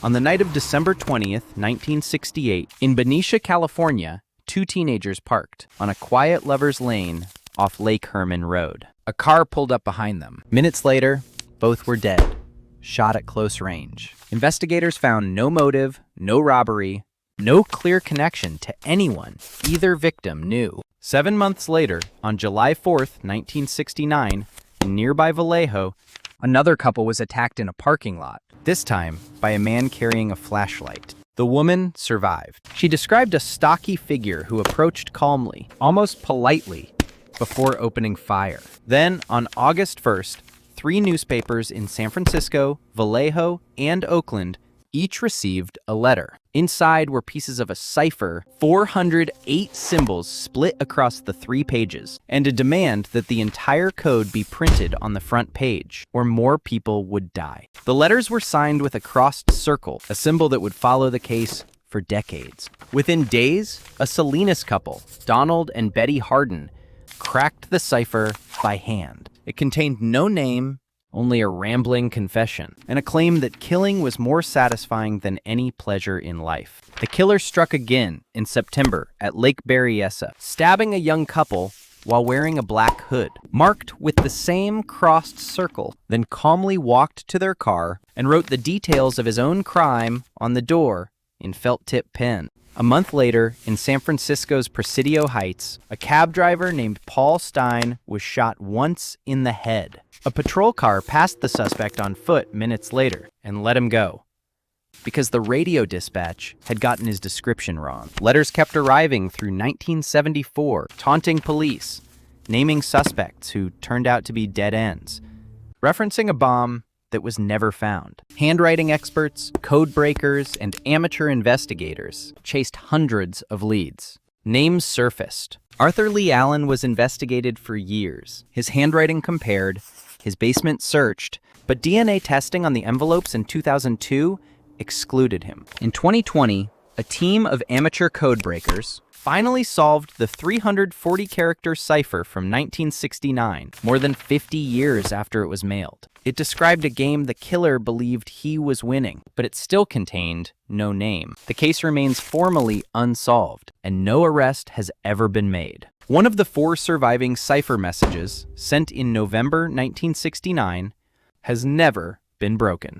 On the night of December 20th, 1968, in Benicia, California, two teenagers parked on a quiet lover's lane off Lake Herman Road. A car pulled up behind them. Minutes later, both were dead, shot at close range. Investigators found no motive, no robbery, no clear connection to anyone either victim knew. 7 months later, on July 4th, 1969, in nearby Vallejo, another couple was attacked in a parking lot, this time by a man carrying a flashlight. The woman survived. She described a stocky figure who approached calmly, almost politely, before opening fire. Then, on August 1st, 3 newspapers in San Francisco, Vallejo, and Oakland each received a letter. Inside were pieces of a cipher, 408 symbols split across the 3 pages, and a demand that the entire code be printed on the front page, or more people would die. The letters were signed with a crossed circle, a symbol that would follow the case for decades. Within days, a Salinas couple, Donald and Betty Harden, cracked the cipher by hand. It contained no name, only a rambling confession, and a claim that killing was more satisfying than any pleasure in life. The killer struck again in September at Lake Berryessa, stabbing a young couple while wearing a black hood, marked with the same crossed circle, then calmly walked to their car and wrote the details of his own crime on the door in felt-tip pen. A month later, in San Francisco's Presidio Heights, a cab driver named Paul Stein was shot once in the head. A patrol car passed the suspect on foot minutes later and let him go, because the radio dispatch had gotten his description wrong. Letters kept arriving through 1974, taunting police, naming suspects who turned out to be dead ends, referencing a bomb that was never found. Handwriting experts, code breakers, and amateur investigators chased hundreds of leads. Names surfaced. Arthur Lee Allen was investigated for years, his handwriting compared, his basement searched, but DNA testing on the envelopes in 2002 excluded him. In 2020, a team of amateur code breakers finally solved the 340-character cipher from 1969, more than 50 years after it was mailed. It described a game the killer believed he was winning, but it still contained no name. The case remains formally unsolved, and no arrest has ever been made. One of the 4 surviving cipher messages, sent in November 1969, has never been broken.